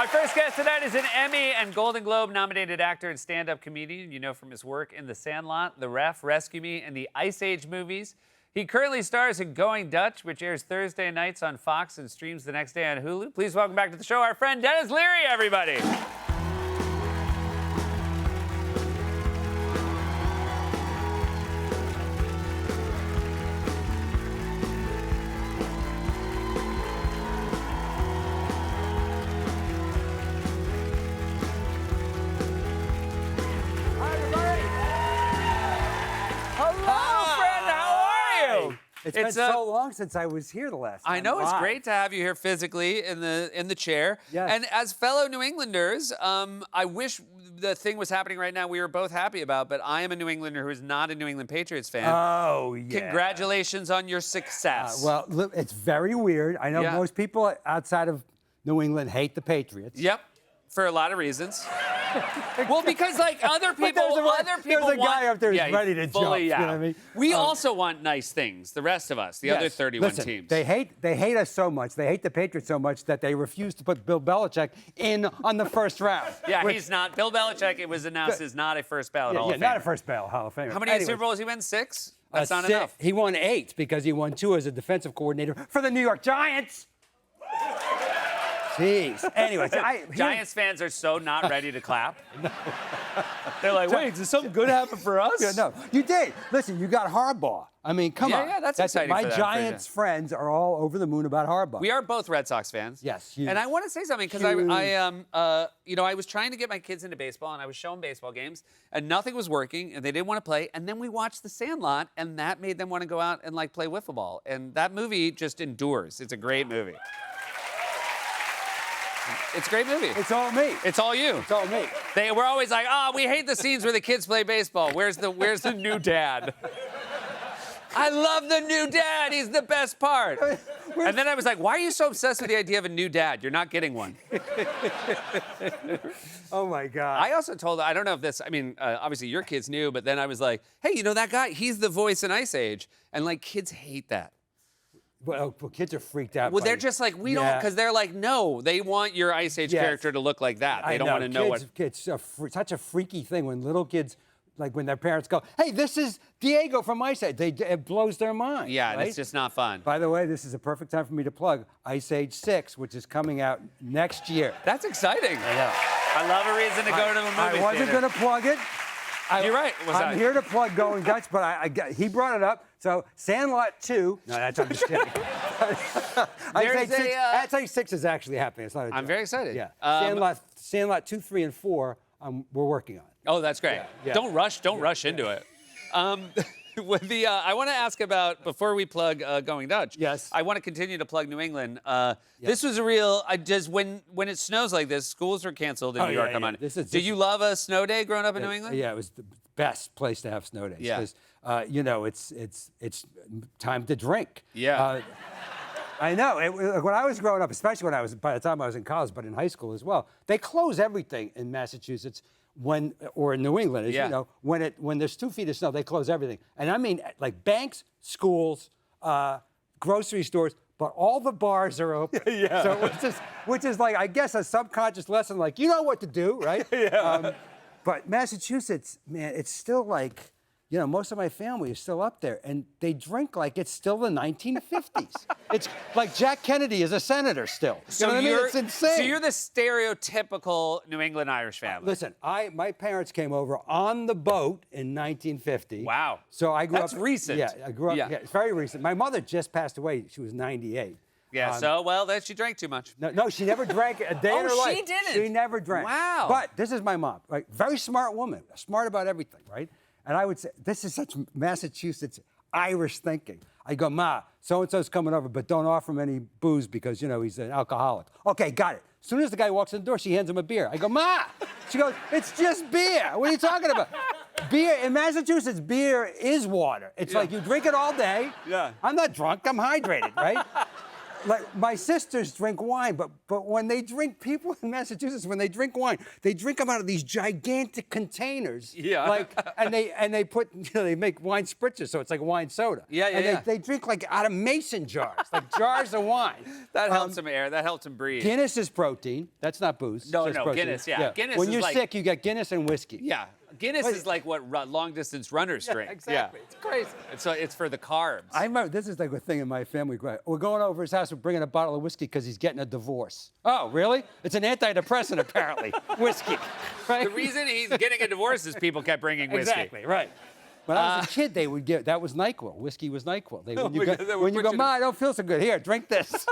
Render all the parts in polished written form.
first guest tonight is an Emmy and Golden Globe nominated actor and stand-up comedian you know from his work in The Sandlot, The Ref, Rescue Me, and the Ice Age movies. He currently stars in Going Dutch, which airs Thursday nights on Fox and streams the next day on Hulu. Please welcome back to the show our friend Denis Leary, everybody. It's been so long since I was here the last time. I know, it's great to have you here physically in the chair. Yes. And as fellow New Englanders, I wish the thing was happening right now we were both happy about, but I am a New Englander who is not a New England Patriots fan. Oh, yeah. Congratulations on your success. Well, look, it's very weird. I know most people outside of New England hate the Patriots. Yep, for a lot of reasons. Well, because like other people, there's a guy up there who's ready to jump. Fully, you know what I mean? We also want nice things. The rest of us, the other 31 Listen, teams. They hate us so much. They hate the Patriots so much that they refuse to put Bill Belichick in on the first round. Yeah, he's not. Bill Belichick, it was announced, is not a first ballot Hall of Famer. Not a first ballot Hall of Famer. How many Super Bowls he win? 6? That's not enough. He won 8 because he won 2 as a defensive coordinator for the New York Giants. Jeez. Anyways, Giants fans are so not ready to clap. They're like, wait, did something good happen for us? Yeah, no, you did. Listen, you got Harbaugh. I mean, come on. Yeah, that's exciting. My Giants friends are all over the moon about Harbaugh. We are both Red Sox fans. Yes. And I want to say something because I was trying to get my kids into baseball and I was showing baseball games and nothing was working and they didn't want to play. And then we watched The Sandlot and that made them want to go out and like play wiffle ball. And that movie just endures. It's a great movie. It's a great movie. It's all me. It's all you. It's all me. We're always like, we hate the scenes where the kids play baseball. Where's the new dad? I love the new dad. He's the best part. And then I was like, why are you so obsessed with the idea of a new dad? You're not getting one. Oh, my God. I also told, I don't know if this, obviously your kids knew, but then I was like, hey, you know that guy? He's the voice in Ice Age. And like, kids hate that. Well, kids are freaked out. Well, they're just like, we don't, because they're like, no, they want your Ice Age character to look like that. They don't want to know what. It's such a freaky thing when little kids, like when their parents go, hey, this is Diego from Ice Age. It blows their mind. Yeah, right? It's just not fun. By the way, this is a perfect time for me to plug Ice Age 6, which is coming out next year. That's exciting. I know. I love a reason to go to a movie I wasn't going to plug it. You're right. I'm here to plug Going Dutch, but he brought it up. So Sandlot 2. No, I'm just kidding. I'd say 6 is actually happening. It's not a joke. I'm very excited. Yeah. Sandlot 2, 3, and 4, we're working on. Oh, that's great. Yeah. Don't rush into it. I want to ask about, before we plug Going Dutch. Yes. I want to continue to plug New England. This was a real, when it snows like this, schools are canceled in New York. Did you love a snow day growing up in New England? Yeah, it was the best place to have snow days. Yeah. Because, it's time to drink. Yeah. I know. When I was growing up, especially by the time I was in college, but in high school as well, they close everything in Massachusetts or in New England, you know, when there's 2 feet of snow, they close everything. And I mean, like banks, schools, grocery stores, but all the bars are open. Yeah. So which is like, I guess, a subconscious lesson, like, you know what to do, right? Yeah. But Massachusetts, man, it's still like, you know, most of my family is still up there, and they drink like it's still the 1950s. It's like Jack Kennedy is a senator still. You know what I mean? It's insane. So you're the stereotypical New England Irish family. Listen, my parents came over on the boat in 1950. Wow. So I grew up. That's recent. Yeah, I grew up. Yeah, it's very recent. My mother just passed away. She was 98. Yeah, then she drank too much. No, she never drank a day in her life. She didn't? She never drank. Wow. But this is my mom, right? Very smart woman, smart about everything, right? And I would say, this is such Massachusetts Irish thinking. I go, Ma, so-and-so's coming over, but don't offer him any booze because, you know, he's an alcoholic. Okay, got it. As soon as the guy walks in the door, she hands him a beer. I go, Ma! She goes, it's just beer. What are you talking about? Beer, in Massachusetts, beer is water. It's like you drink it all day. Yeah. I'm not drunk, I'm hydrated, right? like my sisters drink wine, but when they drink, people in Massachusetts, when they drink wine, they drink them out of these gigantic containers. Yeah. Like, and they put, they make wine spritzers, so it's like wine soda. Yeah, And yeah. they drink like out of mason jars, like jars of wine. That helps him air. That helps him breathe. Guinness is protein. That's not booze. No, it's just no, protein. Guinness, yeah. Guinness when is you're like- sick, you get Guinness and whiskey. Yeah. Guinness But- is like what long-distance runners drink. Exactly. Yeah. It's crazy. It's for the carbs. I remember this is like a thing in my family. We're going over his house. We're bringing a bottle of whiskey because he's getting a divorce. Oh, really? It's an antidepressant, apparently. Whiskey. Right? The reason he's getting a divorce is people kept bringing whiskey. Exactly. Right. When I was a kid, they would give that was NyQuil. Whiskey was NyQuil. When you my go, God, they would when you put go, you Ma, I don't feel so good. Here, drink this.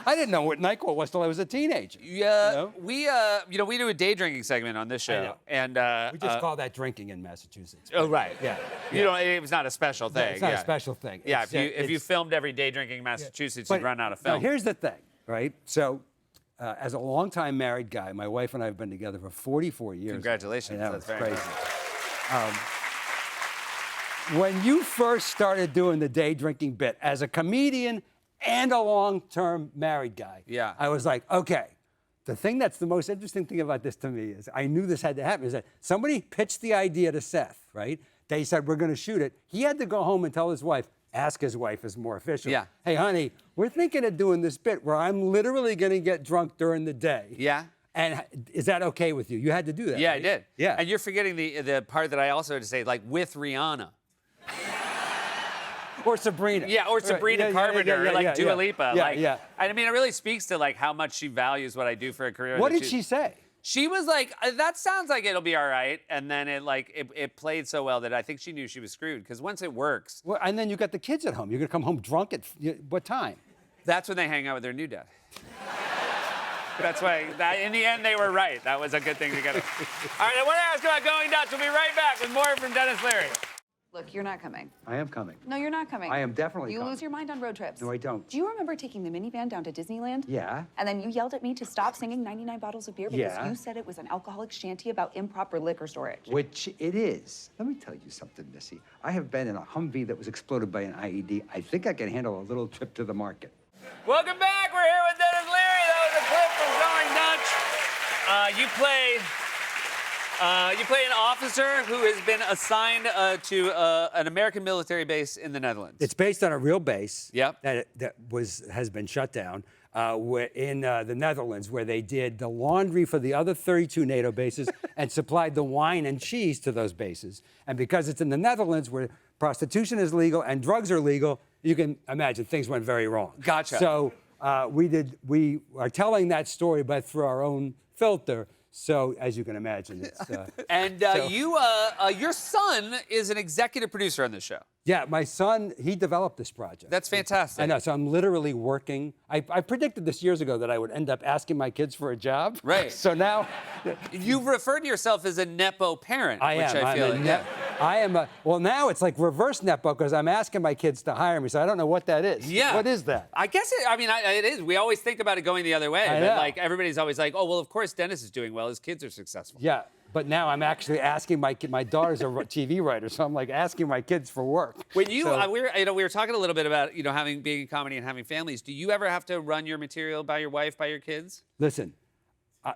I didn't know what NyQuil was till I was a teenager. Yeah, You know? we do a day drinking segment on this show, know. and We just call that drinking in Massachusetts. oh right, Yeah. You know, it was not a special thing. It's not yeah. a special thing. Yeah, It's, if you it's- filmed every day drinking in Massachusetts, you'd run out of now, film. here's the thing, right? So, as a longtime married guy, my wife and I have been together for 44 years. Congratulations, I know, that's it's very crazy. When you first started doing the day drinking bit as a comedian and a long-term married guy, Yeah. I was like, okay. The thing that's the most interesting thing about this to me is I knew this had to happen. Is that somebody pitched the idea to Seth, right? They said we're going to shoot it. He had to go home and tell his wife. Ask his wife is more official. Yeah. Hey, honey, we're thinking of doing this bit where I'm literally going to get drunk during the day. Yeah. And is that okay with you? You had to do that. Yeah, I right? did. Yeah. And you're forgetting the part that I also had to say, like with Rihanna. Or Sabrina. Yeah, or Right. Sabrina Yeah, yeah, Carpenter, yeah, or like yeah, Dua yeah. Lipa. Yeah, like, yeah. I mean, it really speaks to like how much she values what I do for a career. What that did she say? She was like, that sounds like it'll be all right. And then it played so well that I think she knew she was screwed. Because once it works, Well, and then you got the kids at home. You're going to come home drunk at what time? that's when they hang out with their new dad. That's why, in the end, they were right. That was a good thing to get. All right, I want to ask about Going Dutch. We'll be right back with more from Dennis Leary. Look, you're not coming. I am coming. No, you're not coming. I am definitely You coming. lose your mind on road trips. No, I don't. Do you remember taking the minivan down to Disneyland? Yeah. And then you yelled at me to stop singing 99 bottles of beer because Yeah. you said it was an alcoholic shanty about improper liquor storage. Which it is. Let me tell you something, Missy. I have been in a Humvee that was exploded by an IED. I think I can handle a little trip to the market. Welcome back. We're here with Dennis Leary. That was a clip from Going Dutch. You play an officer who has been assigned to an American military base in the Netherlands. It's based on a real base. Yep. That has been shut down in the Netherlands, where they did the laundry for the other 32 NATO bases and supplied the wine and cheese to those bases. And because it's in the Netherlands, where prostitution is legal and drugs are legal, you can imagine things went very wrong. Gotcha. So we are telling that story, but through our own filter. So as you can imagine, it's. And your son is an executive producer on this show. Yeah, my son, he developed this project. That's fantastic. I know, so I'm literally working. I predicted this years ago that I would end up asking my kids for a job. Right. So now, You've referred to yourself as a Nepo parent, I which am. I feel like. Well, now it's like reverse Nepo because I'm asking my kids to hire me, so I don't know what that is. Yeah. What is that? I guess it is. We always think about it going the other way. I But know. like everybody's always like, oh, well, of course Dennis is doing well. His kids are successful. Yeah, but now I'm actually asking my daughter's a TV writer, so I'm like asking my kids for work. When you, So- we were talking a little bit about, being in comedy and having families. Do you ever have to run your material by your wife, by your kids? Listen,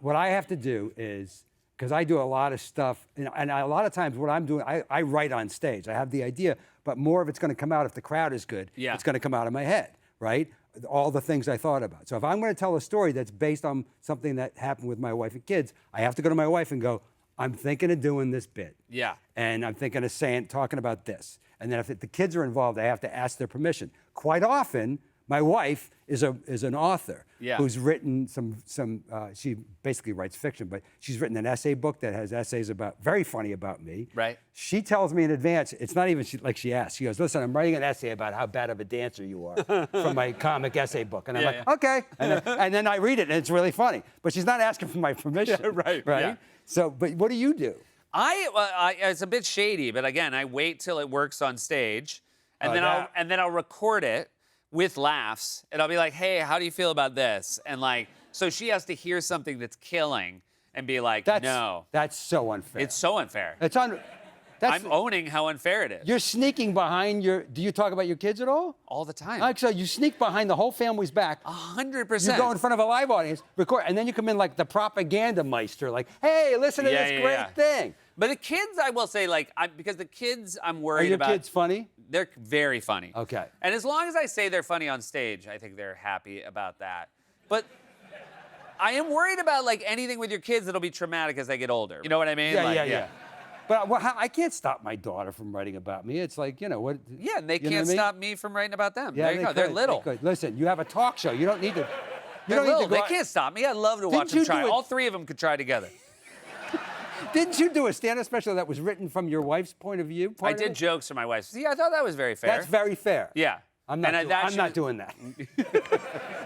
what I have to do is, because I do a lot of stuff, and a lot of times what I'm doing, I write on stage. I have the idea, but more of it's going to come out if the crowd is good. Yeah. It's going to come out of my head, right? All the things I thought about. So if I'm going to tell a story that's based on something that happened with my wife and kids, I have to go to my wife and go, I'm thinking of doing this bit. Yeah. And I'm thinking of talking about this. And then if the kids are involved, I have to ask their permission. Quite often, my wife is an author Yeah. who's written she basically writes fiction, but she's written an essay book that has essays very funny about me. Right. She tells me in advance, it's not even like she asks, she goes, listen, I'm writing an essay about how bad of a dancer you are from my comic essay book. And I'm Yeah, like, yeah. okay. And then I read it and it's really funny, but she's not asking for my permission. right, Right. yeah. So, but what do you do? It's a bit shady, but again, I wait till it works on stage, and Oh, then I'll record it with laughs, and I'll be like, "Hey, how do you feel about this?" And like, so she has to hear something that's killing and be like, "No, That's so unfair. it's so unfair." That's I'm owning how unfair it is. You're sneaking behind your. Do you talk about your kids at all? all the time. Like so, you sneak behind the whole family's back. 100%. You go in front of a live audience, record, and then you come in like the propaganda meister, like, "Hey, listen to this great thing." But the kids, I will say, like, because the kids, I'm Are worried your about. kids funny? They're very funny. Okay. And as long as I say they're funny on stage, I think they're happy about that. But I am worried about like anything with your kids that'll be traumatic as they get older. You know what I mean? Yeah, Like, yeah. But I can't stop my daughter from writing about me. It's like, what. Yeah, and they you know can't what I mean? stop me from writing about them. Yeah, there you go. They're could, little. they could. Listen, you have a talk show. You don't need to. You They're don't little. need to They go. can't stop me. I love to Didn't watch them you try. do it- All three of them could try together. Didn't you do a stand-up special that was written from your wife's point of view? I did jokes for my wife. See, I thought that was very fair. That's very fair. Yeah. I'm not. And I'm not doing that.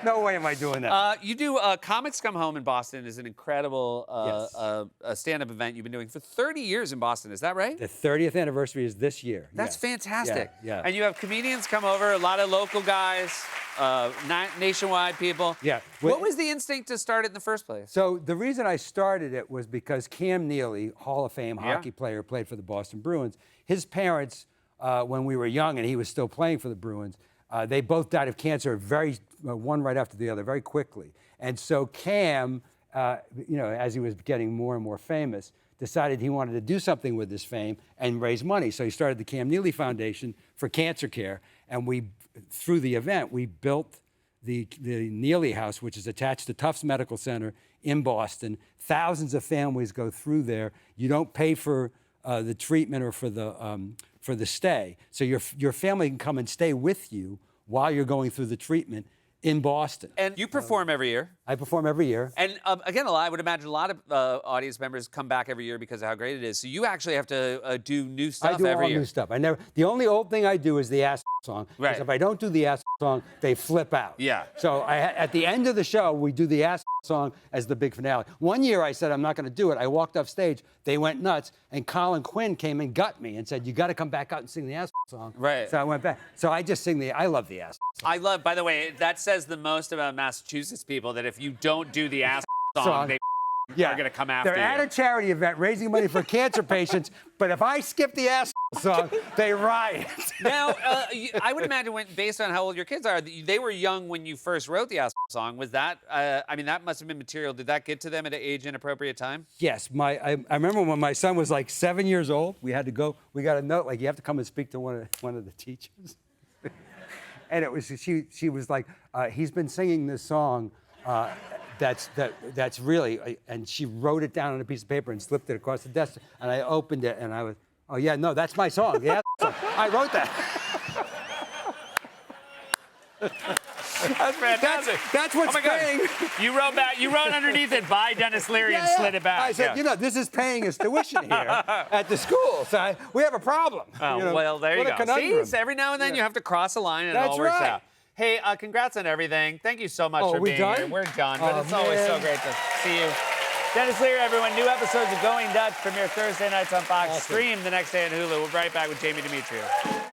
No way am I doing that. You do Comics Come Home in Boston is an incredible stand-up event you've been doing for 30 years in Boston. Is that right? The 30th anniversary is this year. That's Yeah. fantastic. Yeah. And you have comedians come over, a lot of local guys, nationwide people. Yeah. What was the instinct to start it in the first place? So the reason I started it was because Cam Neely, Hall of Fame hockey player, played for the Boston Bruins. His parents, when we were young and he was still playing for the Bruins, they both died of cancer one right after the other, very quickly. And so Cam, as he was getting more and more famous, decided he wanted to do something with his fame and raise money. So he started the Cam Neely Foundation for cancer care. And through the event, we built the Neely House, which is attached to Tufts Medical Center in Boston. Thousands of families go through there. You don't pay for the treatment or for the stay. So your family can come and stay with you while you're going through the treatment in Boston. And you perform every year. I perform every year. And again, I would imagine a lot of audience members come back every year because of how great it is. So you actually have to do new stuff I do every all year. new stuff. The only old thing I do is the ass song. Right. Because if I don't do the ass song, they flip out. Yeah. So at the end of the show, we do the ass song as the big finale. One year I said I'm not going to do it. I walked off stage. They went nuts, and Colin Quinn came and got me and said, "You got to come back out and sing the ass song." Right. So I went back. So I just sing I love the ass song. By the way, that says the most about Massachusetts people, that if you don't do the ass song, they are going to come after They're you. at a charity event raising money for cancer patients, but if I skip the ass song, they riot. Now, I would imagine, based on how old your kids are, they were young when you first wrote the ass song. Was that, that must have been material. Did that get to them at an age inappropriate time? Yes, I remember when my son was like 7 years old. We got a note like you have to come and speak to one of the teachers, and it was she was like, he's been singing this song. That's really, and she wrote it down on a piece of paper and slipped it across the desk. And I opened it and I was, oh yeah, no, that's my song. Yeah, I wrote that. That's fantastic. That's what's Oh my God. paying. You wrote underneath it, "By Dennis Leary," and slid it back. I said, this is paying his tuition here at the school. So we have a problem. Oh, well, there you what go. a conundrum. See, every now and then you have to cross a line and it That's all works right. out. Hey, congrats on everything. Thank you so much Oh, for we being done? here. We're done, but Oh, it's always so man. great to see you. Dennis Leary, everyone. New episodes of Going Dutch premiere Thursday nights on Fox. Awesome. Stream the next day on Hulu. We'll be right back with Jamie Demetriou.